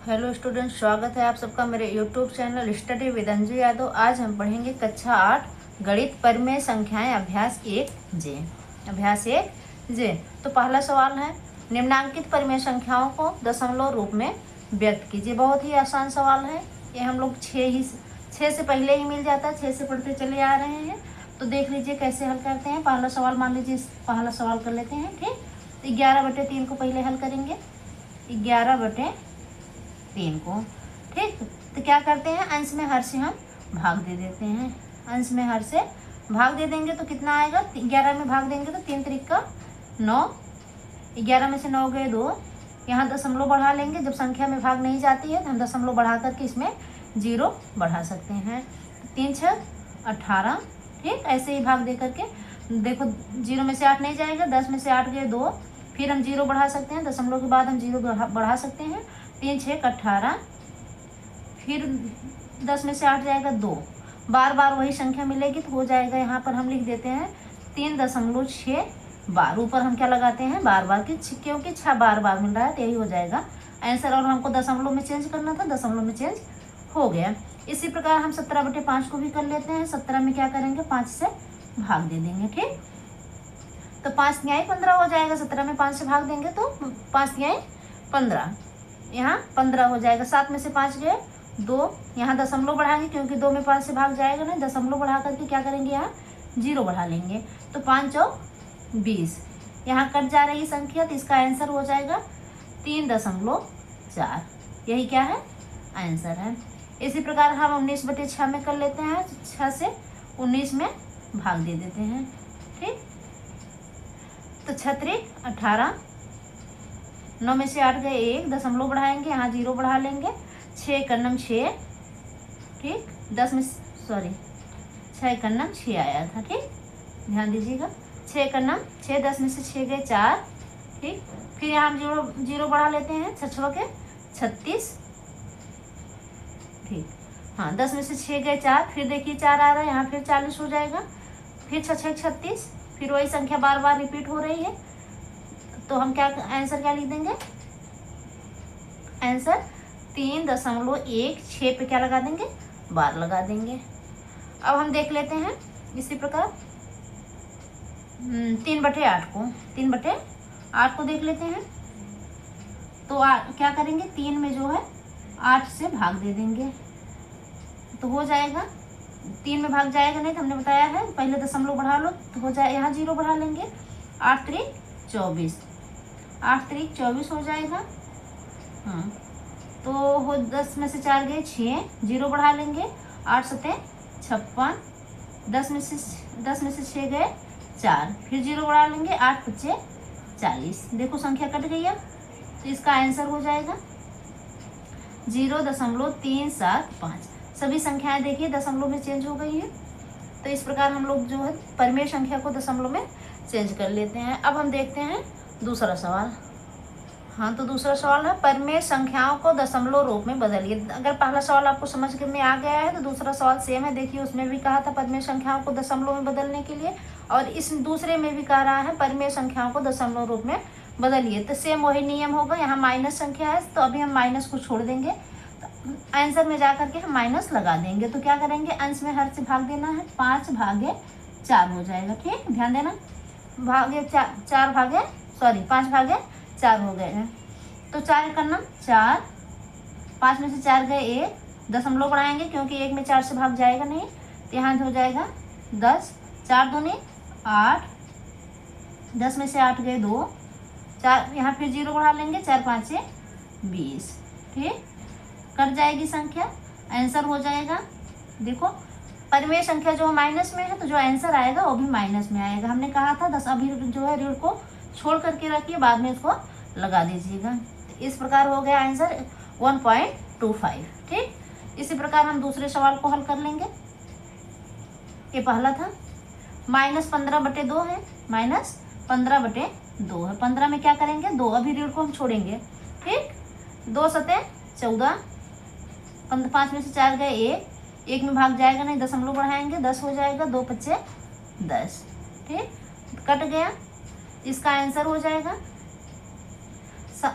Hello student, स्वागत है आप सबका मेरे YouTube channel study with Anju Yadav. आज हम पढ़ेंगे कक्षा 8 गणित परिमेय संख्याएं अभ्यास 1 जे। अभ्यास 1 जे। तो पहला सवाल है, निम्नांकित परिमेय संख्याओं को दशमलव रूप में व्यक्त कीजिए। बहुत ही आसान सवाल है ये, हम लोग 6 से पहले ही मिल जाता है, 6 से पढ़ते चले आ रहे हैं। तो देख लीजिए कैसे हल करते हैं। पहला सवाल मान लीजिए, पहला सवाल कर लेते हैं। ठीक, तो 11/3 को पहले हल करेंगे। 11/3 को, ठीक। तो क्या करते हैं, अंश में हर से हम भाग दे देते हैं। अंश में हर से भाग दे देंगे तो कितना आएगा, 11 में भाग देंगे तो 3 त्रिक का 9। 11 में से 9 गए 2। यहाँ दशमलव बढ़ा लेंगे, जब संख्या में भाग नहीं जाती है तो हम दशमलव बढ़ा करके इसमें 0 बढ़ा सकते हैं। 3 6 18, ठीक। ऐसे ही भाग दे करके देखो, 0 में से 8 नहीं जाएगा, 10 में से 8 गए 2, फिर हम 0 बढ़ा सकते हैं, दशमलव के बाद हम 0 बढ़ा सकते हैं। 3 6 18, फिर 10 में से 8 जाएगा 2, बार बार वही संख्या मिलेगी तो हो जाएगा। यहाँ पर हम लिख देते हैं 3.6 बार। ऊपर हम क्या लगाते हैं, बार बार की, क्योंकि 6 बार बार मिल रहा है तो यही हो जाएगा आंसर। और हमको दशमलव में चेंज करना था, दशमलव में चेंज हो गया। इसी प्रकार हम 17/5 को भी कर लेते हैं। 17 में क्या करेंगे, 5 से भाग दे देंगे, ठीक। तो 5 तिहाई 15 हो जाएगा। 17 में 5 से भाग देंगे तो 5 तिहाई 15, यहाँ 15 हो जाएगा। 7 में से 5 गए 2, यहाँ दशमलव बढ़ाएंगे क्योंकि 2 में 5 से भाग जाएगा नहीं, दशमलव बढ़ा करके क्या करेंगे, यहाँ 0 बढ़ा लेंगे। तो 5 चौ 20, यहाँ कट जा रही संख्या तो इसका आंसर हो जाएगा 3.4। यही क्या है, आंसर है। इसी प्रकार हम 19/6 में कर लेते हैं। 6 से 19 में भाग दे देते हैं, ठीक। तो 6 त्रिक 18, 9 में से 8 गए 1, दशमलव बढ़ाएंगे, यहाँ 0 बढ़ा लेंगे। 6 कन्नम 6, ठीक। 10 में 6 कन्नम 6 आया था, ठीक, ध्यान दीजिएगा। 6 कन्नम 6, 10 में से 6 गए 4, ठीक। फिर यहाँ हम 0 बढ़ा लेते हैं, 6 के 36, ठीक। हाँ, 10 में से 6 गए 4, फिर देखिए 4 आ रहा है, यहाँ फिर 40 हो जाएगा। फिर 6 6 36, फिर वही संख्या बार बार रिपीट हो रही है तो हम क्या आंसर क्या लिख देंगे, आंसर 3.16 पे क्या लगा देंगे, बार लगा देंगे। अब हम देख लेते हैं इसी प्रकार 3/8 को, 3/8 को देख लेते हैं। तो क्या करेंगे, 3 में जो है 8 से भाग दे देंगे तो हो जाएगा। 3 में भाग जाएगा नहीं तो हमने बताया है पहले दशमलव बढ़ा लो तो हो जाए, यहाँ 0 बढ़ा लेंगे। 8 त्रिक 24, 8 त्रिक 24 हो जाएगा। हाँ, तो हो 10 में से 4 गए 6, 0 बढ़ा लेंगे। 8 सते 56, 10 में से 6 गए 4, फिर 0 बढ़ा लेंगे। 8 पच्चे 40, देखो संख्या कट गई है तो इसका आंसर हो जाएगा 0.375। सभी संख्याएं देखिए दशमलव में चेंज हो गई है। तो इस प्रकार हम लोग जो है परिमेय संख्या को दशमलव में चेंज कर लेते हैं। अब हम देखते हैं दूसरा सवाल। हाँ, तो दूसरा सवाल है, परिमेय संख्याओं को दशमलव रूप में बदलिए। अगर पहला सवाल आपको समझ में आ गया है तो दूसरा सवाल सेम है। देखिए उसमें भी कहा था परिमेय संख्याओं को दशमलव में बदलने के लिए, और इस दूसरे में भी कह रहा है परिमेय संख्याओं को दशमलव रूप में बदलिए। तो सेम वही नियम होगा। यहाँ माइनस संख्या है तो अभी हम माइनस को छोड़ देंगे, आंसर में जा करके हम माइनस लगा देंगे। तो क्या करेंगे, अंश में हर से भाग देना है, 5 भागे 4 हो जाएगा, ठीक, ध्यान देना। 5 भागे 4 हो गए हैं। तो 4 कन्नम 4, 5 में से 4 गए 1, दशमलव बढ़ाएंगे क्योंकि 1 में 4 से भाग जाएगा नहीं तो यहाँ हो जाएगा 10, 4 दूनी 8, 10 में से 8 गए 2, 4, यहाँ फिर 0 बढ़ा लेंगे। 4 5 20, ठीक, कट जाएगी संख्या, आंसर हो जाएगा। देखो परिमेय संख्या जो माइनस में है तो जो आंसर आएगा वो भी माइनस में आएगा। हमने कहा था 10, अभी जो है ऋण को छोड़ करके रखिए, बाद में इसको लगा दीजिएगा। इस प्रकार हो गया आंसर 1.25, ठीक। इसी प्रकार हम दूसरे सवाल को हल कर लेंगे। ये पहला था, -15/2 है, -15/2 है। 15 में क्या करेंगे, 2, अभी ऋण को हम छोड़ेंगे, ठीक। 2 सते 14, 5 में से 4 गए 1 में भाग जाएगा नहीं, दशमलव बढ़ाएंगे, 10 हो जाएगा। 2 पच्चे 10, ठीक, कट गया। इसका आंसर हो जाएगा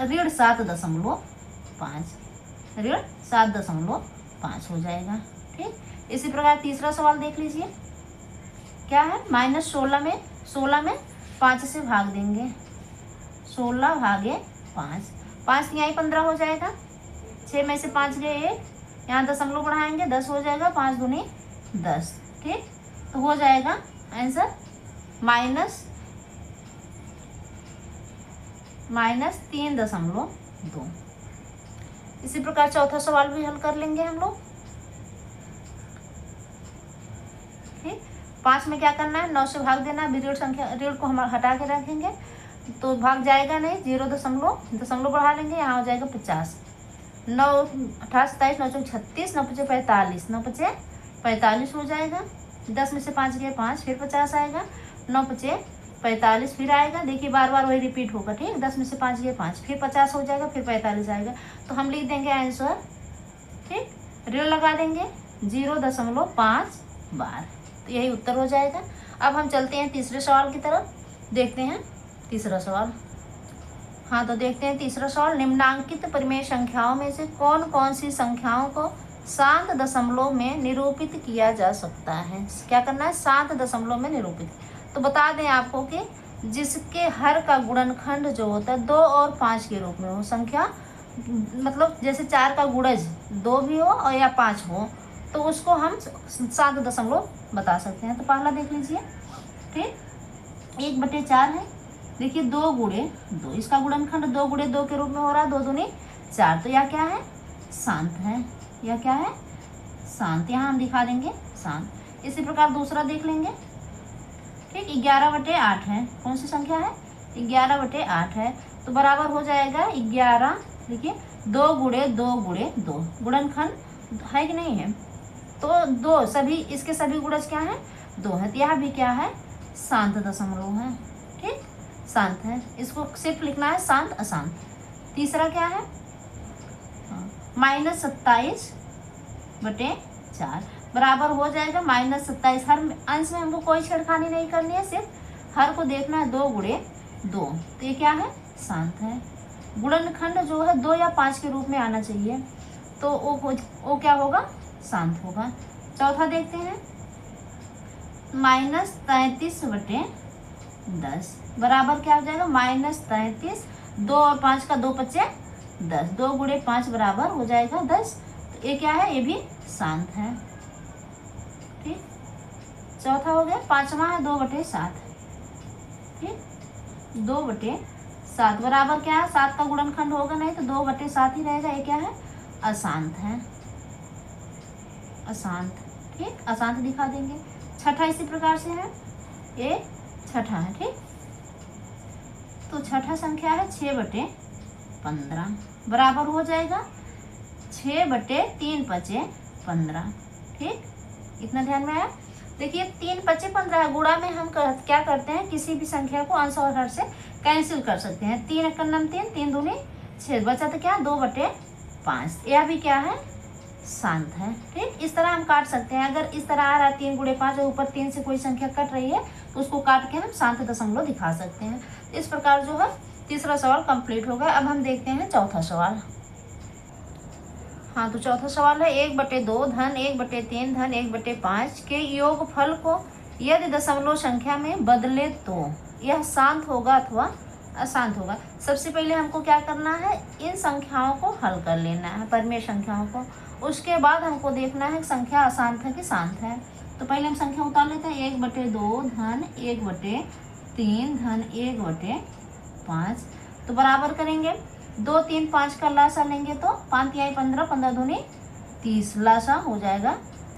ऋण 7.5। ऋण 7.5 हो जाएगा। ठीक, इसी प्रकार तीसरा सवाल देख लीजिए। क्या है, -16 में 5 से भाग देंगे। 16 भागे 5, 5 तिहाई 15 हो जाएगा। 6 में से 5 गए 1, यहाँ दशमलव बढ़ाएंगे 10 हो जाएगा। 5 दूनी 10। ठीक, तो हो जाएगा आंसर -3.2। इसी प्रकार चौथा सवाल भी हल कर लेंगे हम लोग। ठीक, 5 में क्या करना है, 9 से भाग देना। अभी ऋण को हम हटा के रखेंगे तो भाग जाएगा नहीं, 0 दशमलव बढ़ा लेंगे, यहाँ हो जाएगा 50। 9 28 27 9 36 9 5 45, 9 5 45 हो जाएगा। 10 में से 5 गए 5, फिर 50 आएगा। 9 5 45 फिर आएगा। देखिए बार बार वही रिपीट होगा। ठीक, 10 में से 5 गए 5, फिर 50 हो जाएगा, फिर 45 आएगा। तो हम लिख देंगे आंसर। ठीक, ऋण लगा देंगे 0.5 बार, तो यही उत्तर हो जाएगा। अब हम चलते हैं तीसरे सवाल की तरफ, देखते हैं तीसरा सवाल। हाँ, तो देखते हैं तीसरा सवाल। निम्नांकित परिमेय संख्याओं में से कौन कौन सी संख्याओं को शांत दशमलव में निरूपित किया जा सकता है। क्या करना है, शांत दशमलव में निरूपित। तो बता दें आपको कि जिसके हर का गुणनखंड जो होता है 2 और 5 के रूप में हो संख्या, मतलब जैसे 4 का गुणज 2 भी हो और या 5 हो, तो उसको हम शांत दशमलव बता सकते हैं। तो पहला देख लीजिए। ठीक, 1/4 है। देखिए 2 गुणे 2, इसका गुणनखंड 2 गुणे 2 के रूप में हो रहा है। 2 दूनी 4, तो यह क्या है, शांत है। यह क्या है, शांत। यहाँ हम दिखा देंगे शांत। इसी प्रकार दूसरा देख लेंगे। ठीक, 11/8 है। कौन सी संख्या है, 11/8 है। तो बराबर हो जाएगा 11। देखिए 2 गुणे 2 गुणे 2, गुणनखंड है कि नहीं है, तो 2, सभी इसके सभी गुणज क्या है, 2 है। तो यह भी क्या है, शांत दशमलव है। ठीक, शांत है। इसको सिर्फ लिखना है शांत अशांत। तीसरा क्या है, -27/4 बराबर हो जाएगा -27। हर अंश में हमको कोई छेड़खानी नहीं करनी है, सिर्फ हर को देखना है 2 गुणे 2। तो ये क्या है, शांत है। गुणनखंड जो है 2 या 5 के रूप में आना चाहिए, तो वो क्या होगा, शांत होगा। चौथा देखते हैं, -33/10 बराबर क्या हो जाएगा, -33। 2 और 5 का 2 5 10, 2 गुणे 5 बराबर हो जाएगा 10। तो ये क्या है, ये भी शांत है। ठीक, चौथा हो गया। पांचवा है 2/7। ठीक, 2/7 बराबर क्या है, 7 का गुणनखंड होगा नहीं, तो 2/7 ही रहेगा। ये क्या है, अशांत है, अशांत। ठीक, अशांत दिखा देंगे। छठा इसी प्रकार से है, ये छठा है। ठीक, तो छठा संख्या है 6/15 बराबर हो जाएगा 6/3 5 15। ठीक, इतना ध्यान में आया। देखिए 3 5 15 है। गुणा में हम क्या करते हैं, किसी भी संख्या को अंश और हर से कैंसिल कर सकते हैं। 3 × 9 3, 3 दूनी 6, बचा तो क्या 2/5। यह भी क्या है, शांत है। ठीक, इस तरह हम काट सकते हैं। अगर इस तरह आ रहा है 3 गुणे 5 और ऊपर 3 से कोई संख्या कट रही है, तो उसको काट के हम शांत दशमलव दिखा सकते हैं। इस प्रकार जो है तीसरा सवाल कंप्लीट हो गया। अब हम देखते हैं चौथा सवाल। हाँ, तो चौथा सवाल है 1/2 धन 1/3 धन 1/5 के योगफल को यदि दशमलव संख्या में बदले तो यह शांत होगा अथवा अशांत होगा। सबसे पहले हमको क्या करना है, इन संख्याओं को हल कर लेना है, परिमेय संख्याओं को। उसके बाद हमको देखना है संख्या अशांत है कि शांत है। तो पहले हम संख्या उतार लेते हैं। 1/2 धन 1/3 धन 1/5, तो बराबर करेंगे 2 3 5 का लासा लेंगे तो 5 तिहाई 15, 15 दूनी 30, लासा हो जाएगा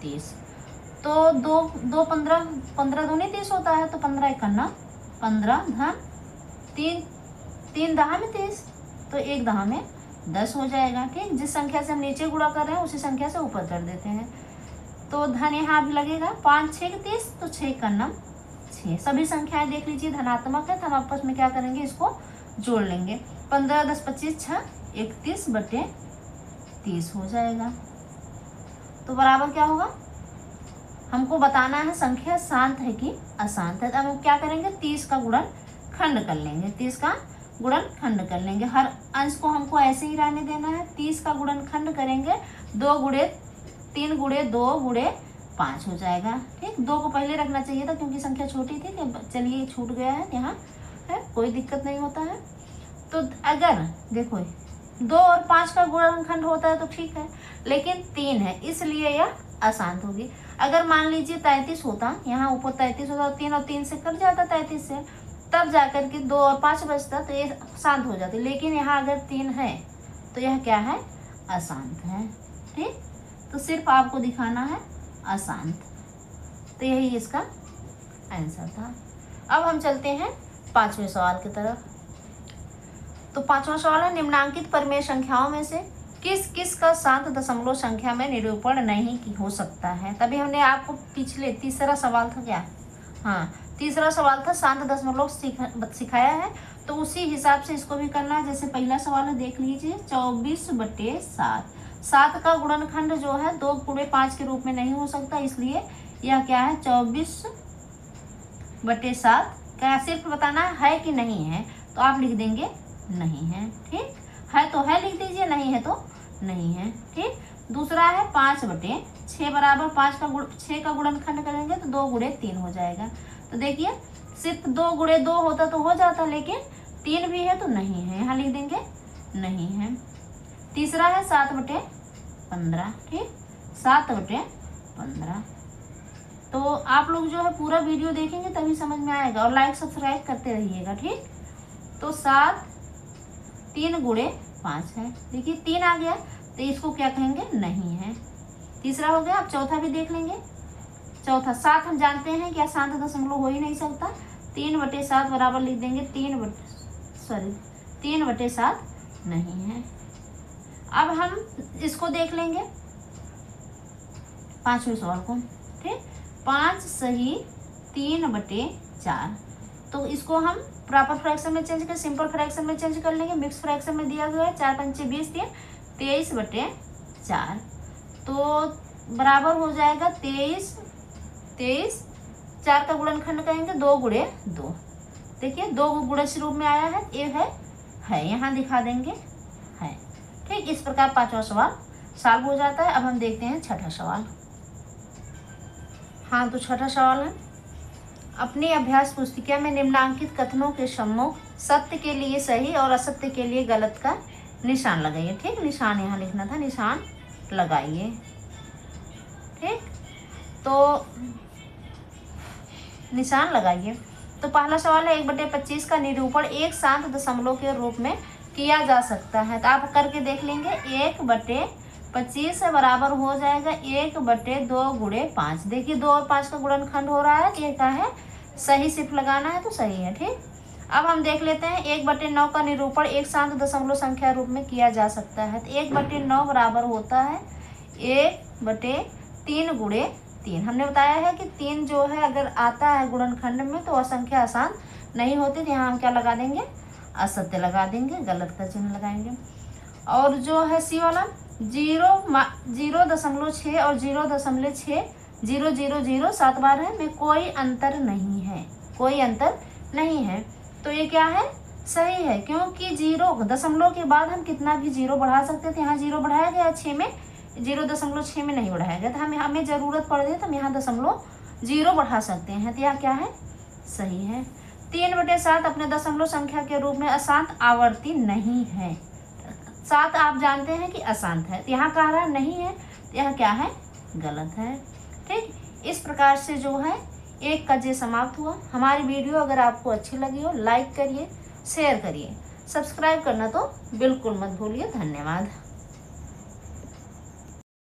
30। तो 2 15, 15 दूनी 30 होता है, तो 15 × 1 15 धन 3 दहा में 30, तो 1 दहा में 10 हो जाएगा। ठीक, जिस संख्या से हम नीचे गुणा कर रहे हैं उसी संख्या से ऊपर कर देते हैं। तो धन यहाँ भी लगेगा। 5 6 30, तो 6 × 9 6। सभी संख्याएं देख लीजिए धनात्मक है, तो हम आपस में क्या करेंगे, इसको जोड़ लेंगे। 15 10 25 6 31/30 हो जाएगा। तो बराबर क्या होगा, हमको बताना है संख्या शांत है कि अशांत है। अब हम क्या करेंगे, 30 का गुणनखंड कर लेंगे। 30 का गुणनखंड कर लेंगे। हर अंश को हमको ऐसे ही रहने देना है। 30 का गुणनखंड करेंगे 2 गुणे 3 गुणे 2 गुणे 5 हो जाएगा। ठीक, 2 को पहले रखना चाहिए था क्योंकि संख्या छोटी थी। चलिए छूट गया है, यहाँ है, कोई दिक्कत नहीं होता है। तो अगर देखो 2 और 5 का गुणनखंड होता है तो ठीक है, लेकिन 3 है इसलिए यह अशांत होगी। अगर मान लीजिए 33 होता, यहाँ ऊपर 33 होता, 3 और 3 से कट जाता 33 से, तब जाकर के 2 और 5 बचता तो ये शांत हो जाती। लेकिन यहाँ अगर 3 है तो यह क्या है, अशांत है। ठीक, तो सिर्फ आपको दिखाना है अशांत। तो यही इसका आंसर था। अब हम चलते हैं 5वें सवाल की तरफ। तो 5वां सवाल है, निम्नांकित परिमेय संख्याओं में से किस किस का शांत दशमलव संख्या में निरूपण नहीं हो सकता है। तभी हमने आपको पिछले तीसरा सवाल था क्या, हाँ तीसरा सवाल था शांत दशमलव सिखाया है, तो उसी हिसाब से इसको भी करना है। जैसे पहला सवाल है, देख लीजिए 24/7। 7 का गुणनखंड जो है 2 गुणे 5 के रूप में नहीं हो सकता, इसलिए यह क्या है 24/7। क्या सिर्फ बताना है कि नहीं है, तो आप लिख देंगे नहीं है। ठीक है तो है लिख दीजिए, नहीं है तो नहीं है। ठीक, दूसरा है 5/6 बराबर 6 का गुणनखंड करेंगे तो 2 गुणे 3 हो जाएगा। तो देखिए सिर्फ 2 गुणे 2 होता तो हो जाता, लेकिन 3 भी है तो नहीं है, यहाँ लिख देंगे नहीं है। तीसरा है 7/15। ठीक, 7/15। तो आप लोग जो है पूरा वीडियो देखेंगे तभी समझ में आएगा, और लाइक सब्सक्राइब करते रहिएगा। ठीक, तो 7 3 गुणे 5 है। देखिए 3 आ गया तो इसको क्या कहेंगे, नहीं है। तीसरा हो गया। अब चौथा भी देख लेंगे। चौथा 7 हम जानते हैं क्या शांत दशमलव हो ही नहीं सकता, 3/7 बराबर लिख देंगे 3/7 नहीं है। अब हम इसको देख लेंगे 5वें सवाल को। ठीक, 5 सही 3/4। तो इसको हम प्रॉपर फ्रैक्शन में चेंज कर, सिंपल फ्रैक्शन में चेंज कर लेंगे। मिक्स फ्रैक्शन में दिया गया है 4 पंचे 20, 23/4। तो बराबर हो जाएगा 23। 4 का गुणनखंड करेंगे 2 गुणे 2। देखिए 2 गुणज रूप में आया है, ये है यहाँ दिखा देंगे है। ठीक, इस प्रकार 5वां सवाल सॉल्व हो जाता है। अब हम देखते हैं 6ठा सवाल। हाँ, तो 6ठा सवाल है, अपनी अभ्यास पुस्तिका में निम्नांकित कथनों के सम्मुख सत्य के लिए सही और असत्य के लिए गलत का निशान लगाइए। ठीक, निशान यहाँ लिखना था, निशान लगाइए। ठीक, तो निशान लगाइए। तो पहला सवाल है 1/25 का निरूपण एक शांत दशमलव के रूप में किया जा सकता है। तो आप करके देख लेंगे। 1/25 बराबर हो जाएगा 1/2 गुणे 5। देखिए 2 और 5 का गुणनखंड हो रहा है, ये क्या है सही, सिर्फ लगाना है तो सही है। ठीक, अब हम देख लेते हैं 1/9 का निरूपण एक शांत दशमलव संख्या रूप में किया जा सकता है। तो 1/9 बराबर होता है 1/3 गुणे 3। हमने बताया है कि 3 जो है अगर आता है गुणनखंड में तो वह संख्या आसान नहीं होती। तो यहाँ हम क्या लगा देंगे, असत्य लगा देंगे, गलत का चिन्ह लगाएंगे। और जो है सी वाला 0.6 और 0.6 000 7 बार है, में कोई अंतर नहीं है, कोई अंतर नहीं है। तो ये क्या है, सही है, क्योंकि 0 दशमलव के बाद हम कितना भी 0 बढ़ा सकते थे। यहाँ 0 बढ़ाया गया 6 में, 0.6 में नहीं बढ़ाया गया था। हमें ज़रूरत पड़ गई तो हम यहाँ 0.0 बढ़ा सकते हैं। तो यह क्या है, सही है। 3/7 अपने दशमलव संख्या के रूप में अशांत आवर्ती नहीं है। 7 आप जानते हैं कि अशांत है, तो यहाँ कह रहा नहीं है, तो यह क्या है, गलत है। ठीक, इस प्रकार से जो है 1 का जे समाप्त हुआ। हमारी वीडियो अगर आपको अच्छी लगी हो लाइक करिए, शेयर करिए, सब्सक्राइब करना तो बिल्कुल मत भूलिए। धन्यवाद।